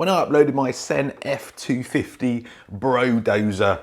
When I uploaded my CEN F450 Brodozer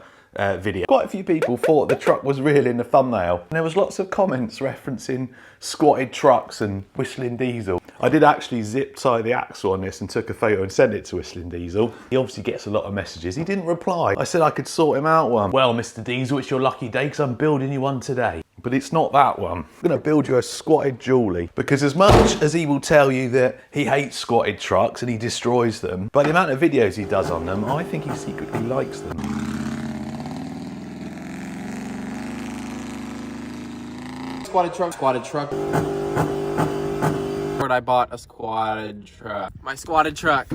video, quite a few people thought the truck was real in the thumbnail. And there was lots of comments referencing squatted trucks and WhistlinDiesel. I did actually zip tie the axle on this and took a photo and sent it to WhistlinDiesel. He obviously gets a lot of messages. He didn't reply. I said I could sort him out one. Well, Mr. Diesel, it's your lucky day because I'm building you one today. But it's not that one. I'm gonna build you a squatted dually, because as much as he will tell you that he hates squatted trucks and he destroys them, by the amount of videos he does on them, I think he secretly likes them. Squatted truck, squatted truck. I bought a squatted truck. My squatted truck.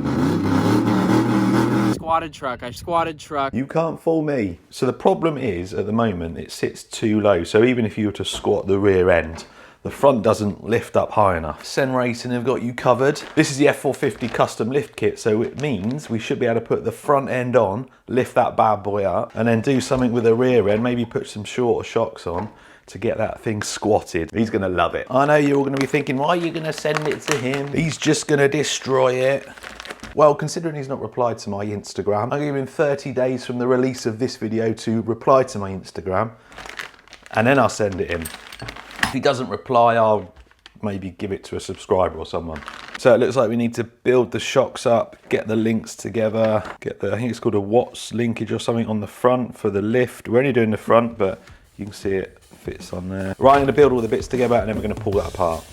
Squatted truck, I squatted truck. You can't fool me. So the problem is, at the moment, it sits too low. So even if you were to squat the rear end, the front doesn't lift up high enough. CEN Racing have got you covered. This is the F450 custom lift kit, so it means we should be able to put the front end on, lift that bad boy up, and then do something with the rear end, maybe put some shorter shocks on to get that thing squatted. He's gonna love it. I know you're all gonna be thinking, why are you gonna send it to him? He's just gonna destroy it. Well, considering he's not replied to my Instagram, I'll give him 30 days from the release of this video to reply to my Instagram, and then I'll send it him. If he doesn't reply, I'll maybe give it to a subscriber or someone. So it looks like we need to build the shocks up, get the links together, get the, I think it's called a Watts linkage or something on the front for the lift. We're only doing the front, but you can see it fits on there. Right, I'm gonna build all the bits together and then we're gonna pull that apart.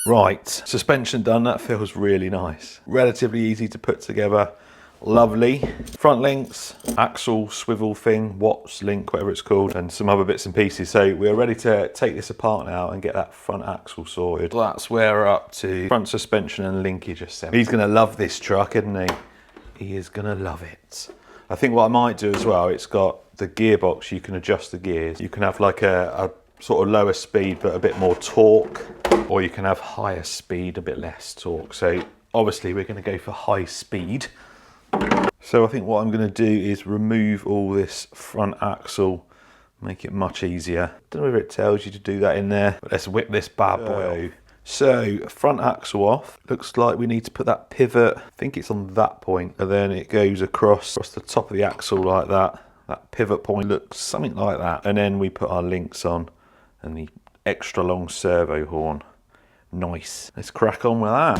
Right, suspension done, that feels really nice. Relatively easy to put together, lovely. Front links, axle swivel thing, Watts link, whatever it's called, and some other bits and pieces. So we're ready to take this apart now and get that front axle sorted. That's where we're up to. Front suspension and linkage assembly. He's gonna love this truck, isn't he? He is gonna love it. I think what I might do as well, it's got the gearbox, you can adjust the gears. You can have like a sort of lower speed but a bit more torque, or you can have higher speed, a bit less torque. So obviously we're going to go for high speed. So I think what I'm going to do is remove all this front axle, make it much easier. Don't know if it tells you to do that in there, but let's whip this bad boy off. So front axle off, looks like we need to put that pivot, I think it's on that point, and then it goes across the top of the axle like that. That pivot point looks something like that, and then we put our links on and the extra long servo horn. Nice. Let's crack on with that.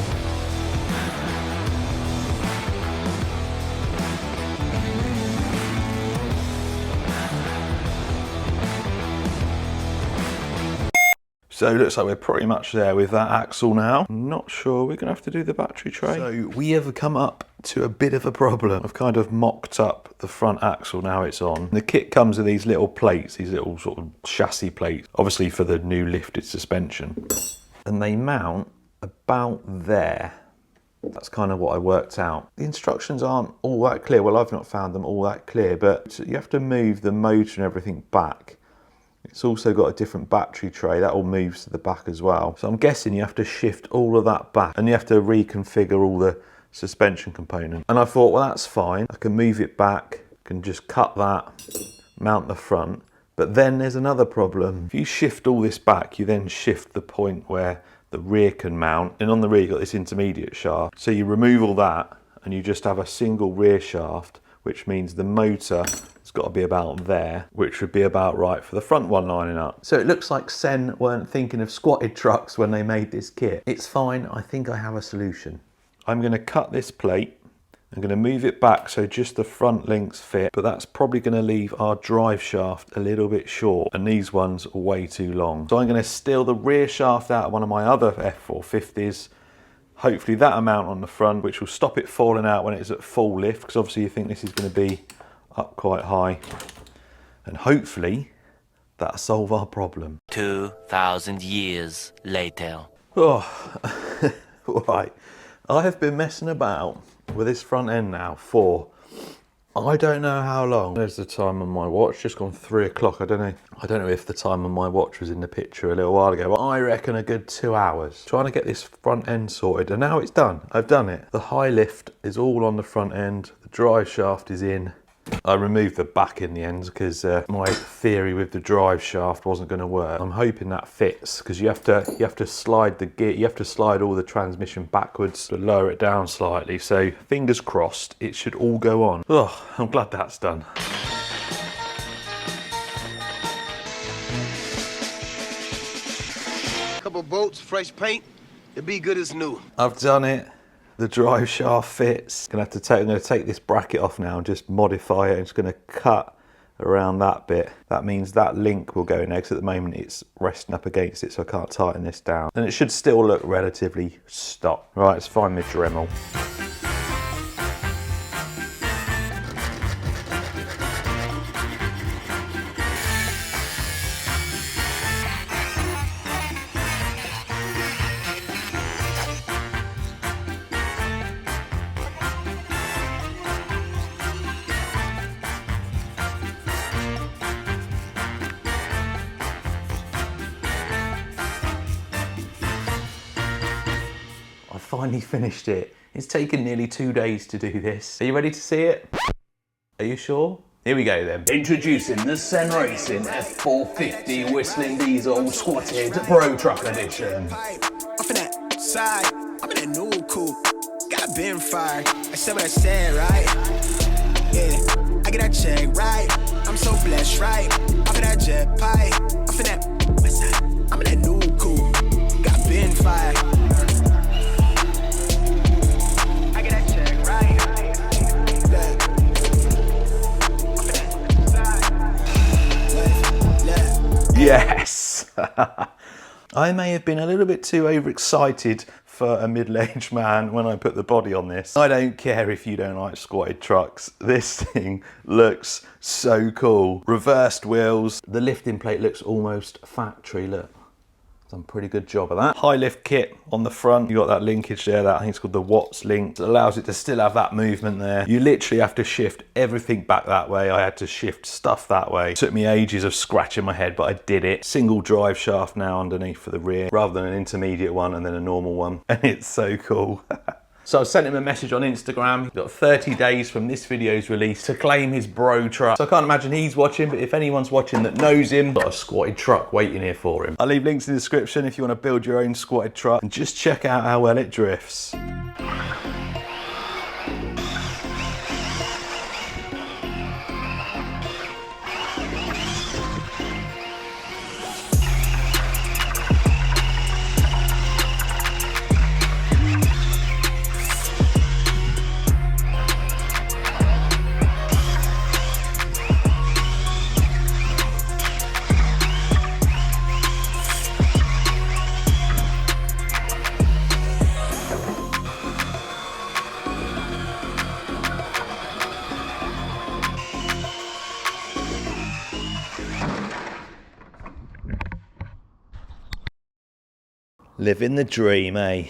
So it looks like we're pretty much there with that axle now. I'm not sure, we're gonna have to do the battery tray. So we have come up to a bit of a problem. I've kind of mocked up the front axle, now it's on. The kit comes with these little plates, these little sort of chassis plates, obviously for the new lifted suspension. And they mount about there. That's kind of what I worked out. The instructions aren't all that clear. Well, I've not found them all that clear, but you have to move the motor and everything back. It's also got a different battery tray that all moves to the back as well. So I'm guessing you have to shift all of that back and you have to reconfigure all the suspension components. And I thought, well, that's fine. I can move it back, can just cut that, mount the front. But then there's another problem. If you shift all this back, you then shift the point where the rear can mount. And on the rear, you've got this intermediate shaft. So you remove all that and you just have a single rear shaft, which means the motor has got to be about there, which would be about right for the front one lining up. So it looks like CEN weren't thinking of squatted trucks when they made this kit. It's fine, I think I have a solution. I'm gonna cut this plate. I'm gonna move it back so just the front links fit, but that's probably gonna leave our drive shaft a little bit short, and these ones are way too long. So I'm gonna steal the rear shaft out of one of my other F450s, hopefully that amount on the front, which will stop it falling out when it's at full lift, because obviously you think this is going to be up quite high. And hopefully that'll solve our problem. 2,000 years later. Oh, right. I have been messing about with this front end now for, I don't know how long. There's the time on my watch, just gone 3 o'clock. I don't know if the time on my watch was in the picture a little while ago, but I reckon a good 2 hours trying to get this front end sorted, and now it's done. I've done it. The high lift is all on the front end, the drive shaft is in. I removed the back in the end because my theory with the drive shaft wasn't going to work. I'm hoping that fits, because you have to slide the gear, you have to slide all the transmission backwards to lower it down slightly. So fingers crossed, it should all go on. Oh, I'm glad that's done. Couple bolts, fresh paint, it'll be good as new. I've done it. The drive shaft fits. I'm gonna take this bracket off now and just modify it. I'm just gonna cut around that bit. That means that link will go in there, because at the moment it's resting up against it, so I can't tighten this down. And it should still look relatively stock. Right, let's find my Dremel. Finally finished it. It's taken nearly 2 days to do this. Are you ready to see it? Are you sure? Here we go then. Introducing the CEN Racing F450 Whistling Diesel Squatted Pro Truck Edition. Off of that side, I'm in that new coupe. Got been fired. I said what I said, right? Yeah, I get that check, right? I'm so blessed, right? Off of that jet pipe. Off of that west side, I'm in that new coupe. Got been fired. Yes! I may have been a little bit too overexcited for a middle-aged man when I put the body on this. I don't care if you don't like squatted trucks. This thing looks so cool. Reversed wheels. The lifting plate looks almost factory, look. Done a pretty good job of that. High lift kit on the front. You got that linkage there, that I think it's called the Watts link. It allows it to still have that movement there. You literally have to shift everything back that way. I had to shift stuff that way. It took me ages of scratching my head, but I did it. Single drive shaft now underneath for the rear, rather than an intermediate one and then a normal one. And it's so cool. So I sent him a message on Instagram. He's got 30 days from this video's release to claim his bro truck. So I can't imagine he's watching, but if anyone's watching that knows him, got a squatted truck waiting here for him. I'll leave links in the description if you want to build your own squatted truck, and just check out how well it drifts. Living the dream, eh?